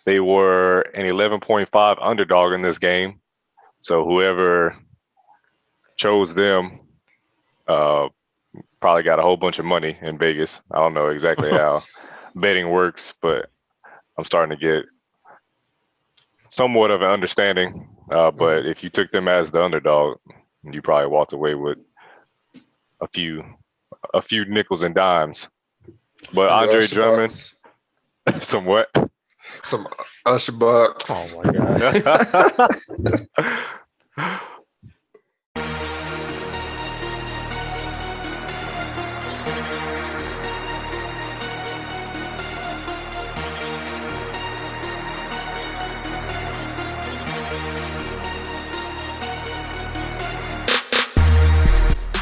They were an 11.5 underdog in this game. So whoever chose them uh, probably got a whole bunch of money in Vegas. I don't know exactly how betting works, but I'm starting to get somewhat of an understanding. But if you took them as the underdog, you probably walked away with a few a few nickels and dimes. But Few Andre Usher Drummond, bucks. somewhat. Some Usher bucks. Oh my god.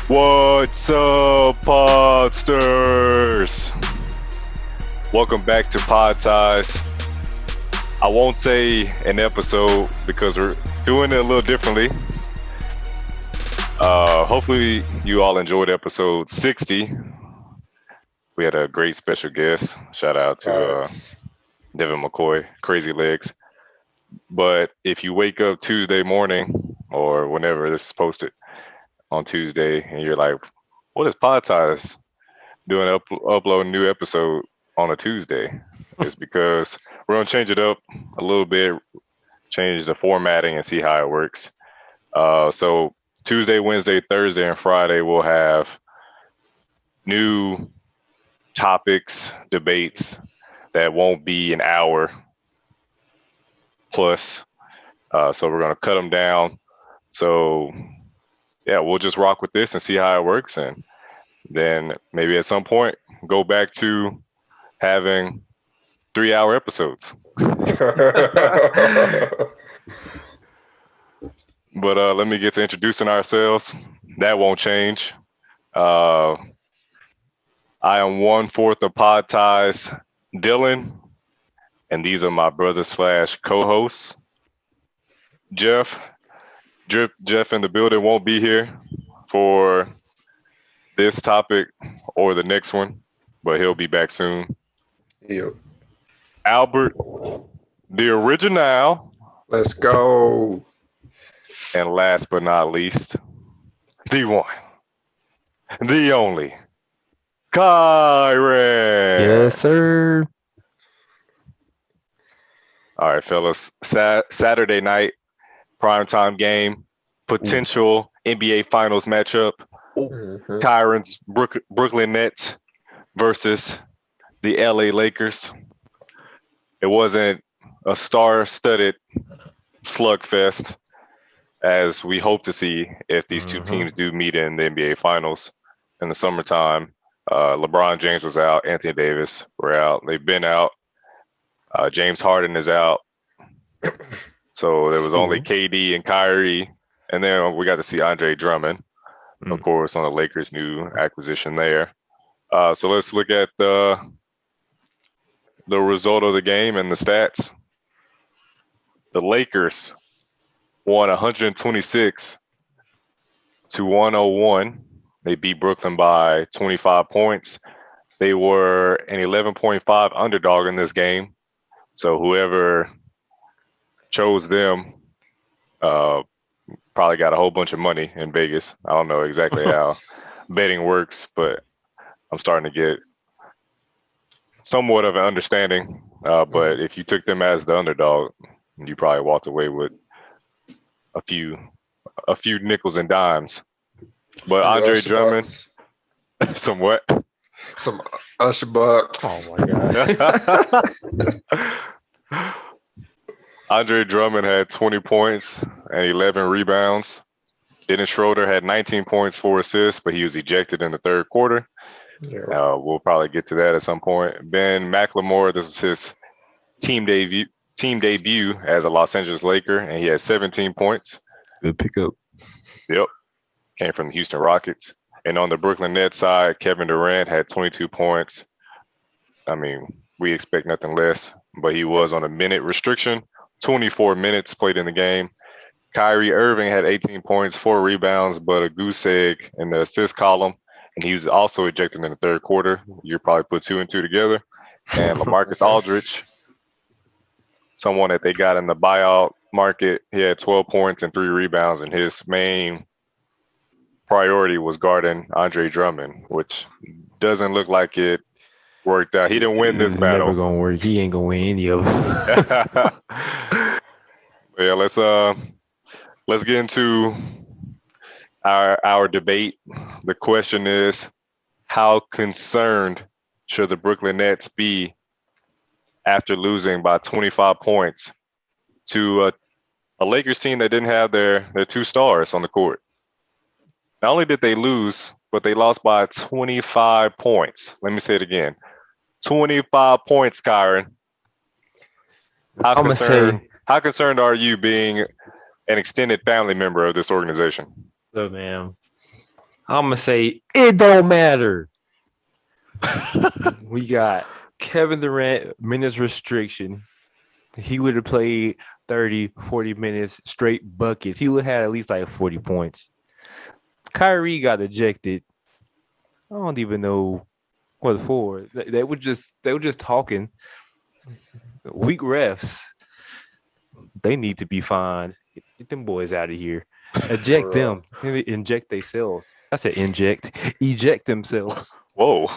What's up, Podsters? Welcome back to Pod Ties. I won't say an episode because we're doing it a little differently. Hopefully you all enjoyed episode 60. We had a great special guest. Shout out to Devin McCoy, Crazy Legs. But if you wake up Tuesday morning or whenever this is posted on Tuesday and you're like, what is Pod Ties doing upload a new episode on a Tuesday? It's because we're going to change it up a little bit, change the formatting and see how it works. So Tuesday, Wednesday, Thursday, and Friday, we'll have new topics, debates that won't be an hour plus. So we're going to cut them down. So yeah, we'll just rock with this and see how it works. And then maybe at some point, go back to having 3-hour episodes. But let me get to introducing ourselves. That won't change. I am 1/4 of Pod Ties, Dylan, and these are my brothers / co-hosts. Jeff in the building won't be here for this topic or the next one, but he'll be back soon. Yep. Albert, the original. Let's go. And last but not least, the one, the only, Kyron. Yes, sir. All right, fellas. Saturday night, primetime game, potential NBA Finals matchup. Kyron's Brooklyn Nets versus the LA Lakers. It wasn't a star-studded slugfest as we hope to see if these two teams do meet in the NBA Finals in the summertime. LeBron James was out. Anthony Davis were out. They've been out. James Harden is out. So there was only KD and Kyrie. And then we got to see Andre Drummond, of course, on the Lakers' new acquisition there. So let's look at the result of the game and the stats. The Lakers won 126-101. They beat Brooklyn by 25 points. They were an 11.5 underdog in this game. So whoever chose them probably got a whole bunch of money in Vegas. I don't know exactly how betting works, but I'm starting to get somewhat of an understanding. But if you took them as the underdog, you probably walked away with a few nickels and dimes. But Andre Drummond, somewhat. Some Usher bucks. Oh my god. Andre Drummond had 20 points and 11 rebounds. Dennis Schroeder had 19 points, 4 assists, but he was ejected in the third quarter. Yeah. We'll probably get to that at some point. Ben McLemore, this is his team debut as a Los Angeles Laker, and he had 17 points. Good pickup. Yep. Came from the Houston Rockets. And on the Brooklyn Nets side, Kevin Durant had 22 points. I mean, we expect nothing less, but he was on a minute restriction. 24 minutes played in the game. Kyrie Irving had 18 points, 4 rebounds, but a goose egg in the assist column. And he was also ejected in the third quarter. You probably put 2 and 2 together. And LaMarcus Aldridge, someone that they got in the buyout market. He had 12 points and 3 rebounds, and his main priority was guarding Andre Drummond, which doesn't look like it worked out. He didn't win this It's battle. never gonna work. He ain't gonna win any of them. Yeah, let's get into our debate. The question is, how concerned should the Brooklyn Nets be after losing by 25 points to a Lakers team that didn't have their 2 stars on the court? Not only did they lose, but they lost by 25 points. Let me say it again. 25 points, Kyron. How concerned are you being an extended family member of this organization? Look, man, I'm gonna say it don't matter. We got Kevin Durant minutes restriction. He would have played 30, 40 minutes straight buckets. He would have had at least like 40 points. Kyrie got ejected. I don't even know what for. They were just talking. Weak refs. They need to be fined. Get them boys out of here. Eject them. Inject themselves. I said inject. Eject themselves. Whoa.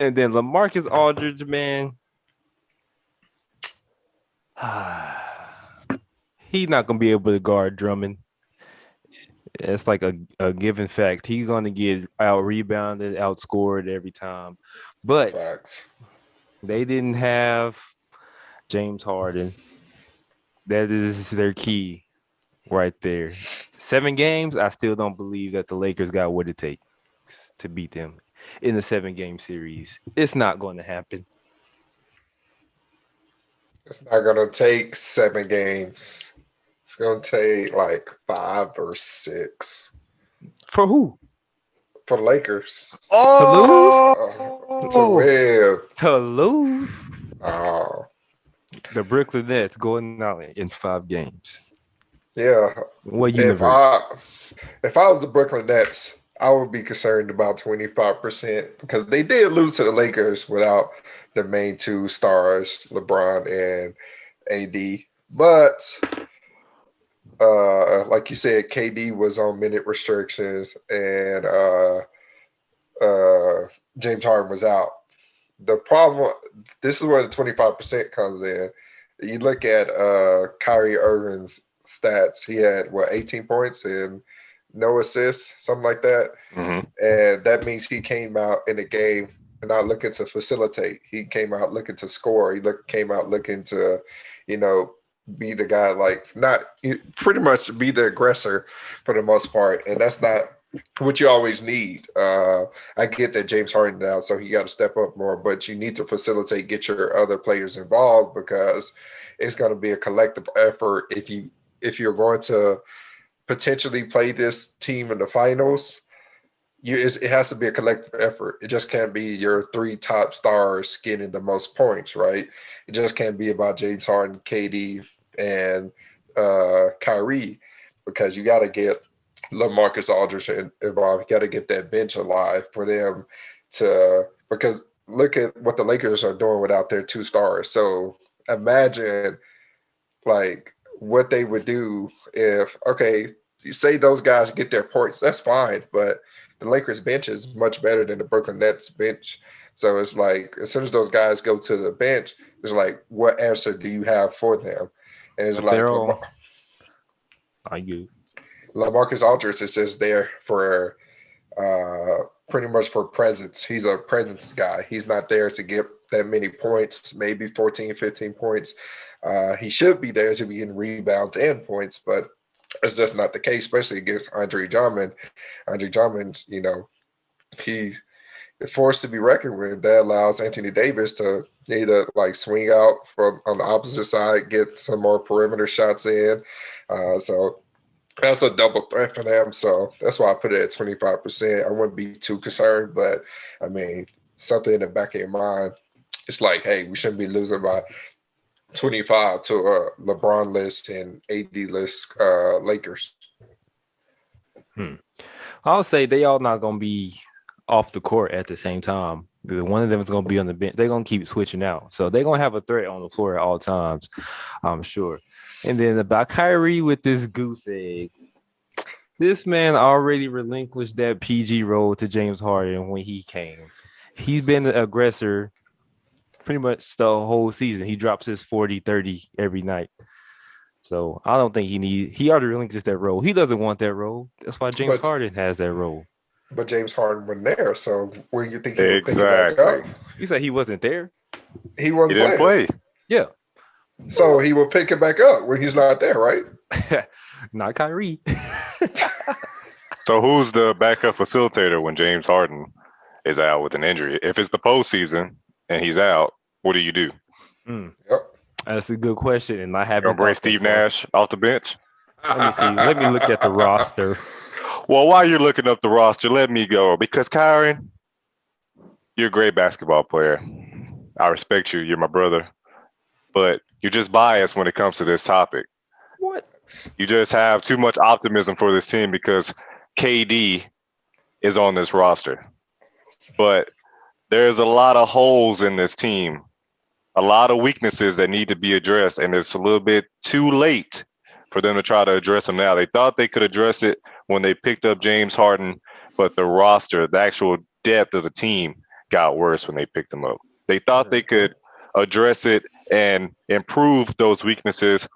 And then LaMarcus Aldridge, man. He's not gonna be able to guard Drummond. It's like a given fact. He's gonna get out rebounded, outscored every time. But Facts. they didn't have James Harden. That is their key right there. 7 games, I still don't believe that the Lakers got what it takes to beat them in the 7-game series. It's not going to happen. It's not gonna take 7 games. It's gonna take like 5 or 6 For who? for the Lakers. Oh, To win. To lose? Oh, The Brooklyn Nets going out in 5 games. yeah. What universe? If I was the Brooklyn Nets, I would be concerned about 25% because they did lose to the Lakers without their main 2 stars, LeBron and AD. But like you said, KD was on minute restrictions and James Harden was out. The problem, this is where the 25% comes in. You look at Kyrie Irving's stats. He had 18 points and no assists, something like that. Mm-hmm. And that means he came out in the game not looking to facilitate. He came out looking to score. He came out looking to, be the guy, pretty much be the aggressor for the most part. And that's not what you always need. I get that James Harden out, so he got to step up more, but you need to facilitate, get your other players involved because it's going to be a collective effort. If you're going to potentially play this team in the finals, it has to be a collective effort. It just can't be your 3 top stars getting the most points, right? It just can't be about James Harden, KD, and Kyrie, because you got to get LaMarcus Aldridge involved. You got to get that bench alive for them because look at what the Lakers are doing without their 2 stars. So imagine what they would do if, you say those guys get their points, that's fine, but the Lakers bench is much better than the Brooklyn Nets bench. So it's like, as soon as those guys go to the bench, it's like, what answer do you have for them? And it's but like, LaMarcus Aldridge is just there for pretty much for presence. He's a presence guy. He's not there to get that many points, maybe 14, 15 points. He should be there to be in rebounds and points, but it's just not the case, especially against Andre Drummond. Andre Drummond, he's forced to be reckoned with. That allows Anthony Davis to either swing out from on the opposite side, get some more perimeter shots in. So that's a double threat for them. So that's why I put it at 25%. I wouldn't be too concerned, but I mean, something in the back of your mind, it's like, hey, we shouldn't be losing by 25 to a LeBron list and AD list Lakers. I'll say they all not going to be off the court at the same time. One of them is going to be on the bench. They're going to keep switching out. So they're going to have a threat on the floor at all times, I'm sure. And then about Kyrie with this goose egg. This man already relinquished that PG role to James Harden when he came. He's been the aggressor pretty much the whole season. He drops his 40, 30 every night. So I don't think he already relinquished that role. He doesn't want that role. That's why James Harden has that role. But James Harden wasn't there, so where you think he would pick it back up? You said he wasn't there? He didn't play. Yeah. So he will pick it back up when he's not there, right? Not Kyrie. So who's the backup facilitator when James Harden is out with an injury? If it's the postseason and he's out, what do you do? Yep. That's a good question, and I haven't. Bring Steve Nash off the bench. Let me see. Let me look at the roster. Well, while you're looking up the roster, let me go because Kyron, you're a great basketball player. I respect you. You're my brother, but you're just biased when it comes to this topic. What? You just have too much optimism for this team because KD is on this roster, but there's a lot of holes in this team. A lot of weaknesses that need to be addressed, and it's a little bit too late for them to try to address them now. They thought they could address it when they picked up James Harden, but the roster, the actual depth of the team got worse when they picked them up. They thought they could address it and improve those weaknesses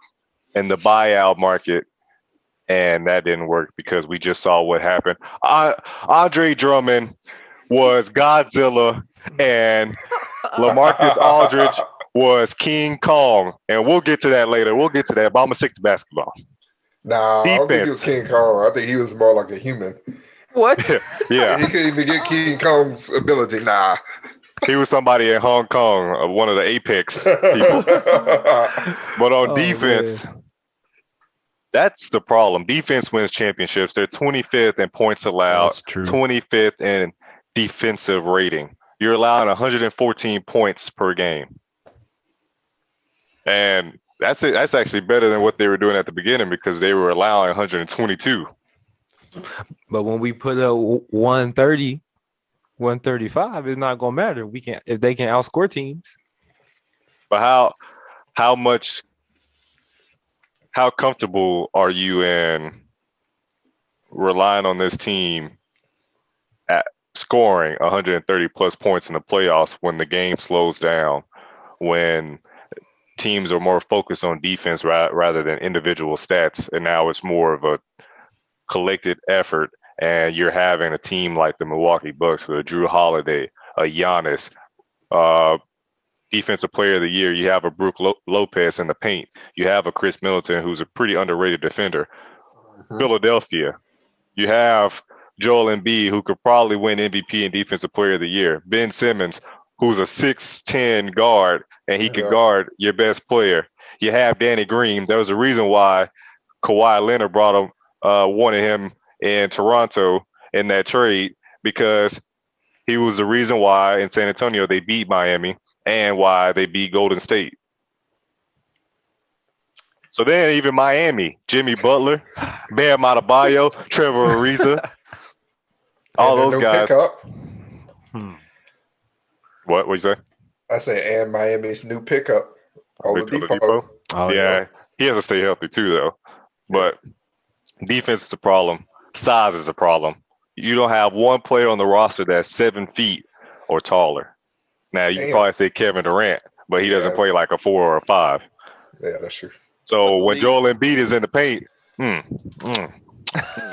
in the buyout market, and that didn't work because we just saw what happened. Andre Drummond was Godzilla, and LaMarcus Aldridge was King Kong, and we'll get to that later. We'll get to that, but I'm going to stick to basketball. Nah, I don't think he was King Kong. I think he was more like a human. What? Yeah. He couldn't even get King Kong's ability. Nah. He was somebody in Hong Kong, one of the apex people. But on defense, that's the problem. Defense wins championships. They're 25th in points allowed, 25th in defensive rating. You're allowing 114 points per game. And that's it. That's actually better than what they were doing at the beginning because they were allowing 122. But when we put up 130, 135, it's not going to matter. We can't if they can outscore teams. But how comfortable are you in relying on this team at scoring 130 plus points in the playoffs when the game slows down, when teams are more focused on defense rather than individual stats, and now it's more of a collected effort, and you're having a team like the Milwaukee Bucks with a Drew Holiday, a Giannis, defensive player of the year. You have a Brook Lopez in the paint. You have a Chris Middleton, who's a pretty underrated defender. Philadelphia, you have Joel Embiid, who could probably win MVP and Defensive Player of the Year. Ben Simmons, who's a 6'10" guard, and he could guard your best player. You have Danny Green. There was a reason why Kawhi Leonard wanted him in Toronto in that trade, because he was the reason why in San Antonio they beat Miami and why they beat Golden State. So then even Miami, Jimmy Butler, Bam Adebayo, Trevor Ariza, all those guys. What you say? I say, and Miami's new pickup, Oladipo. He has to stay healthy too, though. But defense is a problem. Size is a problem. You don't have one player on the roster that's 7 feet or taller. Now, you can probably say Kevin Durant, but he doesn't play like a 4 or a 5. Yeah, that's true. So when Joel Embiid is in the paint,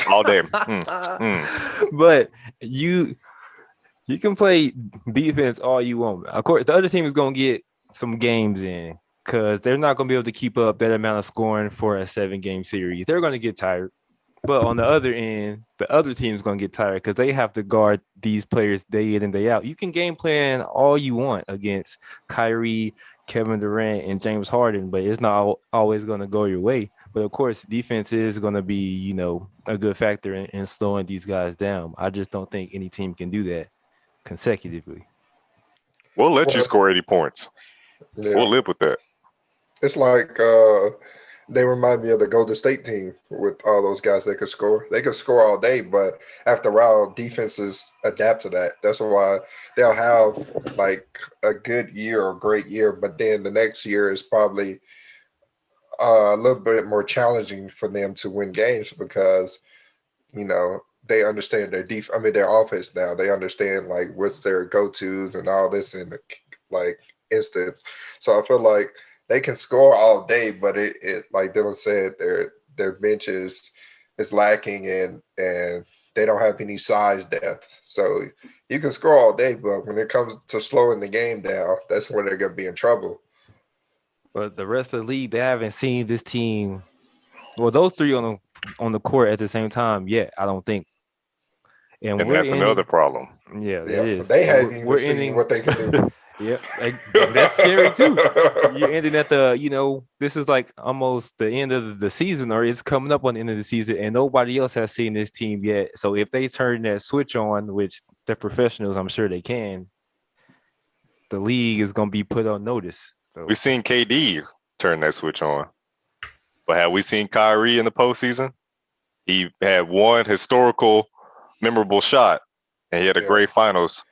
all day. But you can play defense all you want. Of course, the other team is going to get some games in because they're not going to be able to keep up that amount of scoring for a 7-game series. They're going to get tired. But on the other end, the other team is going to get tired because they have to guard these players day in and day out. You can game plan all you want against Kyrie, Kevin Durant, and James Harden, but it's not always going to go your way. But, of course, defense is going to be, a good factor in slowing these guys down. I just don't think any team can do that consecutively. We'll let you score 80 points. Yeah. We'll live with that. It's like They remind me of the Golden State team with all those guys that could score. They could score all day, but after a while, defenses adapt to that. That's why they'll have like a good year or great year, but then the next year is probably a little bit more challenging for them to win games because they understand their offense now. They understand like what's their go-tos and all this in the like instance. So I feel like they can score all day, but it like Dylan said, their bench is lacking and they don't have any size depth. So you can score all day, but when it comes to slowing the game down, that's where they're gonna be in trouble. But the rest of the league, they haven't seen this team. Well, those three on the court at the same time yet, I don't think. And that's another problem. Yeah, it is. They haven't even seen what they can do. Yep, that's scary too. You're ending at this is like almost the end of the season, or it's coming up on the end of the season, and nobody else has seen this team yet. So if they turn that switch on, which they're professionals, I'm sure they can, the league is going to be put on notice. So we've seen KD turn that switch on, but have we seen Kyrie in the postseason? He had one historical, memorable shot, and he had a great finals.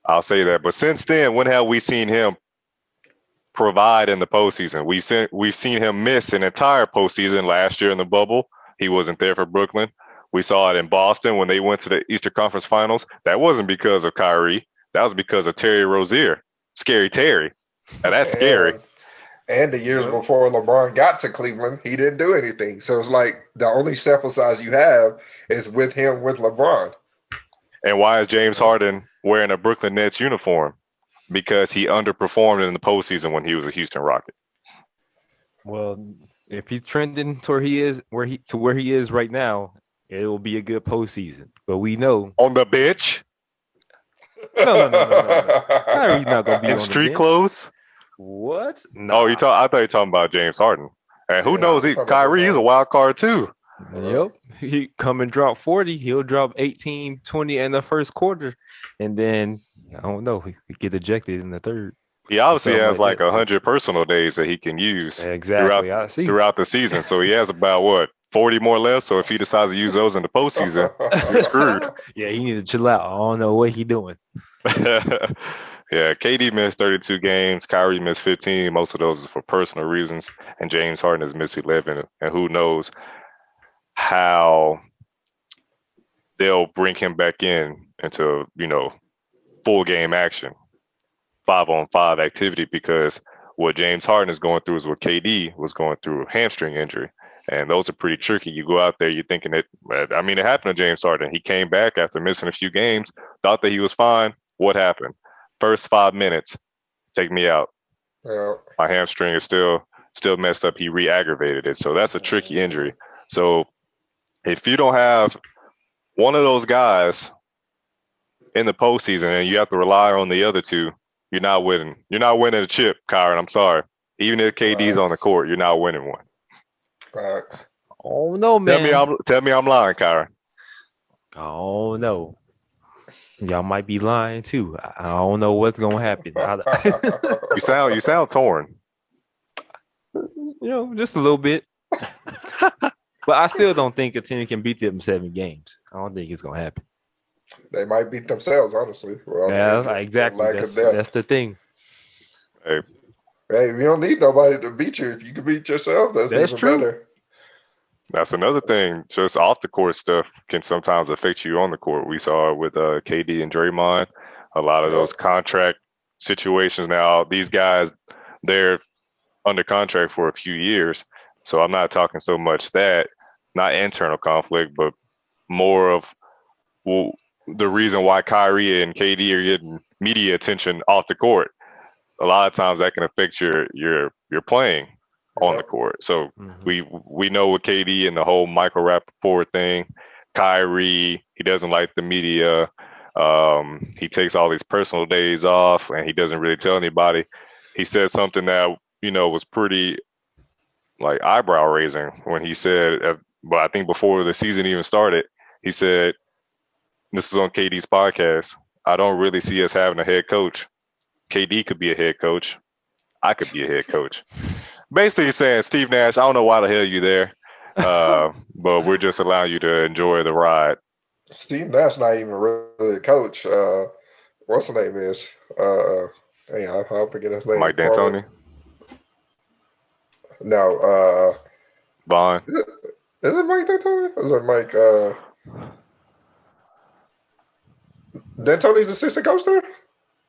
I'll say that. But since then, when have we seen him provide in the postseason? We've seen him miss an entire postseason last year in the bubble. He wasn't there for Brooklyn. We saw it in Boston when they went to the Eastern Conference Finals. That wasn't because of Kyrie. That was because of Terry Rozier. Scary Terry. Now, that's scary. And the years before LeBron got to Cleveland, he didn't do anything. So it's like the only sample size you have is with him with LeBron. And why is James Harden wearing a Brooklyn Nets uniform? Because he underperformed in the postseason when he was a Houston Rocket. Well, if he's trending to where he is right now, it will be a good postseason. But we know on the bench. No. Kyrie's not gonna be in on street the bench. Clothes. What? Nah. Oh, I thought you were talking about James Harden. And who knows? Kyrie is a wild card too. Yep. He come and drop 40. He'll drop 18, 20 in the first quarter. And then, I don't know, he get ejected in the third. He obviously has like 100 personal days that he can use throughout the season. So he has about, 40 more left. So if he decides to use those in the postseason, he's screwed. Yeah, he needs to chill out. I don't know what he's doing. Yeah, KD missed 32 games. Kyrie missed 15. Most of those are for personal reasons. And James Harden has missed 11. And who knows how they'll bring him back into full game action, 5-on-5 activity, because what James Harden is going through is what KD was going through, a hamstring injury. And those are pretty tricky. You go out there, you're thinking it happened to James Harden. He came back after missing a few games, thought that he was fine. What happened? First 5 minutes, take me out. Yeah. My hamstring is still messed up. He re-aggravated it. So that's a tricky injury. So if you don't have one of those guys in the postseason and you have to rely on the other two, you're not winning. You're not winning a chip, Kyron. I'm sorry. Even if KD's on the court, you're not winning one. Facts. Oh no, man. Tell me I'm lying, Kyron. Oh no. Y'all might be lying too. I don't know what's gonna happen. You sound torn. Just a little bit. But I still don't think a team can beat them 7 games. I don't think it's gonna happen. They might beat themselves, honestly. Well, yeah, exactly. That's the thing. Hey, you don't need nobody to beat you. If you can beat yourself, that's even true. Better. That's another thing. Just off the court stuff can sometimes affect you on the court. We saw it with KD and Draymond. A lot of those contract situations. Now, these guys, they're under contract for a few years. So I'm not talking so much not internal conflict, but more of the reason why Kyrie and KD are getting media attention off the court. A lot of times that can affect your playing on the court. So we know with KD and the whole Michael Rappaport thing, Kyrie, he doesn't like the media. He takes all these personal days off and he doesn't really tell anybody. He said something that, was pretty like eyebrow raising when he said, but I think before the season even started, he said, this is on KD's podcast, I don't really see us having a head coach. KD could be a head coach. I could be a head coach. basically saying, Steve Nash, I don't know why the hell you there, but we're just allowing you to enjoy the ride. Steve Nash not even really a coach. What's the name is? I'll forget his name. Mike D'Antoni? No. Vaughn? Is it Mike D'Antoni? Or is it Mike? D'Antoni's assistant coach there?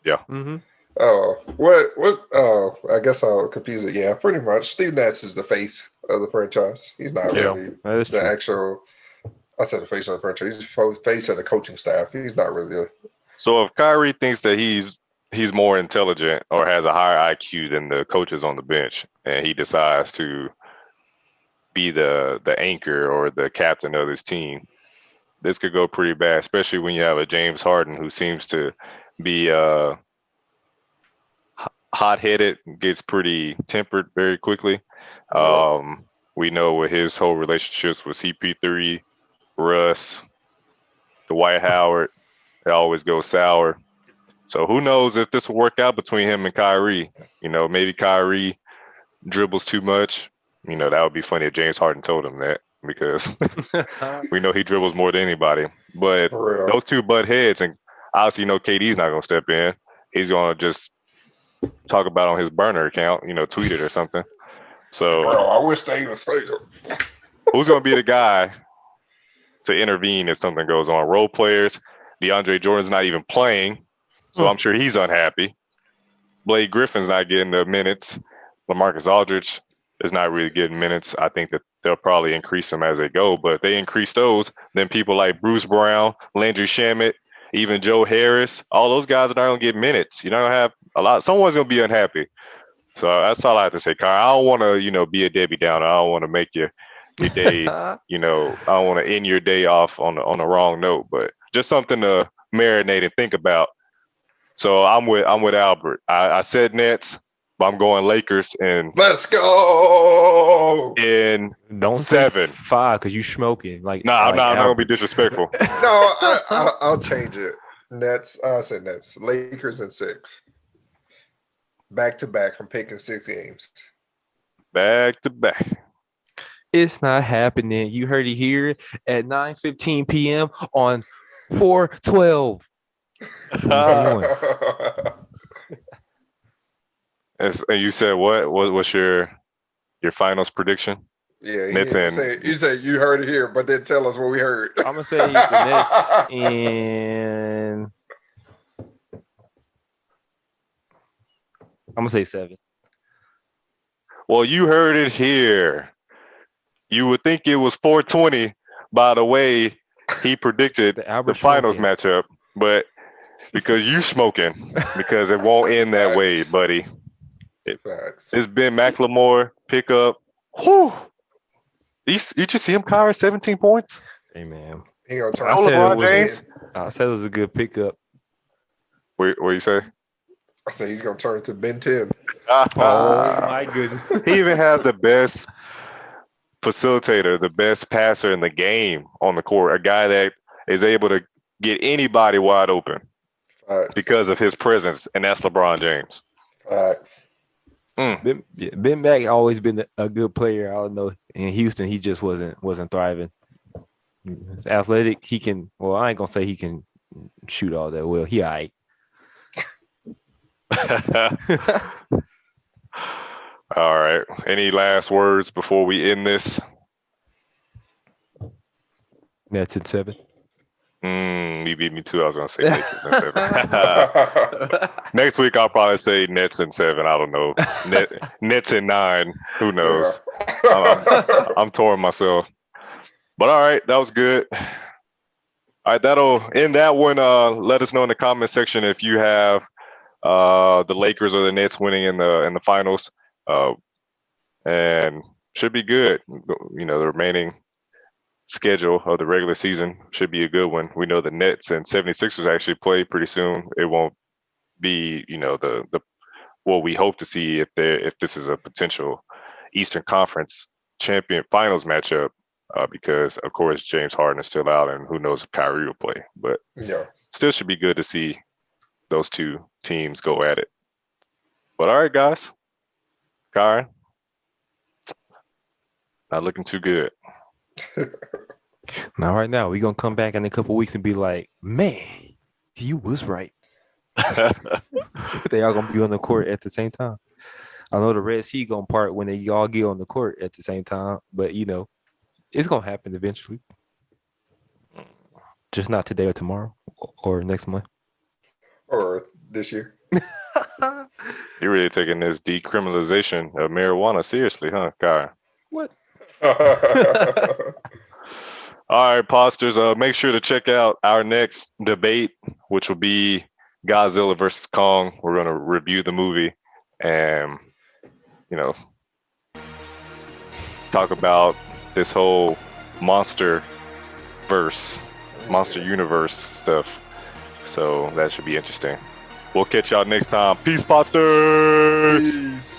Yeah. Mm-hmm. Oh, what? Oh, I guess I'll confuse it. Yeah, pretty much. Steve Nash is the face of the franchise. He's not really the actual. I said the face of the franchise. He's the face of the coaching staff. He's not really. So if Kyrie thinks that he's more intelligent or has a higher IQ than the coaches on the bench, and he decides to be the anchor or the captain of this team, this could go pretty bad, especially when you have a James Harden who seems to be hot-headed, gets pretty tempered very quickly. We know with his whole relationships with CP3, Russ, Dwight Howard, it always goes sour. So who knows if this will work out between him and Kyrie. Maybe Kyrie dribbles too much. That would be funny if James Harden told him that, because we know he dribbles more than anybody. But those two butt heads, and obviously KD's not going to step in. He's going to just talk about on his burner account, tweet it or something. So I wish they would say so. Who's going to be the guy to intervene if something goes on? Role players. DeAndre Jordan's not even playing, so I'm sure he's unhappy. Blake Griffin's not getting the minutes. LaMarcus Aldridge is not really getting minutes. I think that they'll probably increase them as they go, but if they increase those, then people like Bruce Brown, Landry Shamet, even Joe Harris, all those guys are not going to get minutes. You're not going to have a lot. Someone's going to be unhappy. So that's all I have to say, Kyle. I don't want to, be a Debbie Downer. I don't want to make your day, I don't want to end your day off on the wrong note, but just something to marinate and think about. So I'm with Albert. I said Nets, but I'm going Lakers, and let's go in don't 7. Say 5 because you smoking. I'm not gonna be disrespectful. No, I'll change it. Nets. I said Nets. Lakers in 6. Back to back. I'm picking 6 games. Back to back. It's not happening. You heard it here at 9:15 p.m. on 4/12. And you said what? What's your finals prediction? Yeah, you say you heard it here, but then tell us what we heard. I'm gonna say the Nets and I'm gonna say 7. Well, you heard it here. You would think it was 420 by the way he predicted the finals matchup, but because you smoking, because it won't end that way, buddy. It's been McLemore pickup. Whew. You just see him, Kyrie, 17 points? Hey, man. He gonna turn LeBron James. I said it was a good pickup. What you say? I said he's going to turn into Ben 10. Oh, my goodness. He even has the best facilitator, the best passer in the game on the court, a guy that is able to get anybody wide open because of his presence, and that's LeBron James. Facts. Ben Mack always been a good player. I don't know. In Houston, he just wasn't thriving. He's athletic. He can. Well, I ain't gonna say he can shoot all that well. He all right. All right. Any last words before we end this? Nets in 7. You beat me too. I was gonna say Lakers in 7. Next week I'll probably say Nets in 7. I don't know. Nets in 9. Who knows? Yeah. I'm torn myself. But all right, that was good. All right, that'll end that one. Let us know in the comment section if you have the Lakers or the Nets winning in the finals. And should be good. The remaining schedule of the regular season should be a good one. We know the Nets and 76ers actually play pretty soon. It won't be, the what we hope to see if this is a potential Eastern Conference champion finals matchup, because of course James Harden is still out, and who knows if Kyrie will play. But still should be good to see those two teams go at it. But all right, guys. Kyron, Not looking too good. Now, right now, we're going to come back in a couple weeks and be like, man, you was right. They all going to be on the court at the same time. I know the Red Sea going to part when they all get on the court at the same time, but, you know, it's going to happen eventually. Just not today or tomorrow or next month. Or this year. You're really taking this decriminalization of marijuana seriously, huh, Kai? What? All right, posters. Make sure to check out our next debate, which will be Godzilla versus Kong. We're going to review the movie and, you know, talk about this whole monster universe stuff. So that should be interesting. We'll catch y'all next time. Peace, posters. Peace.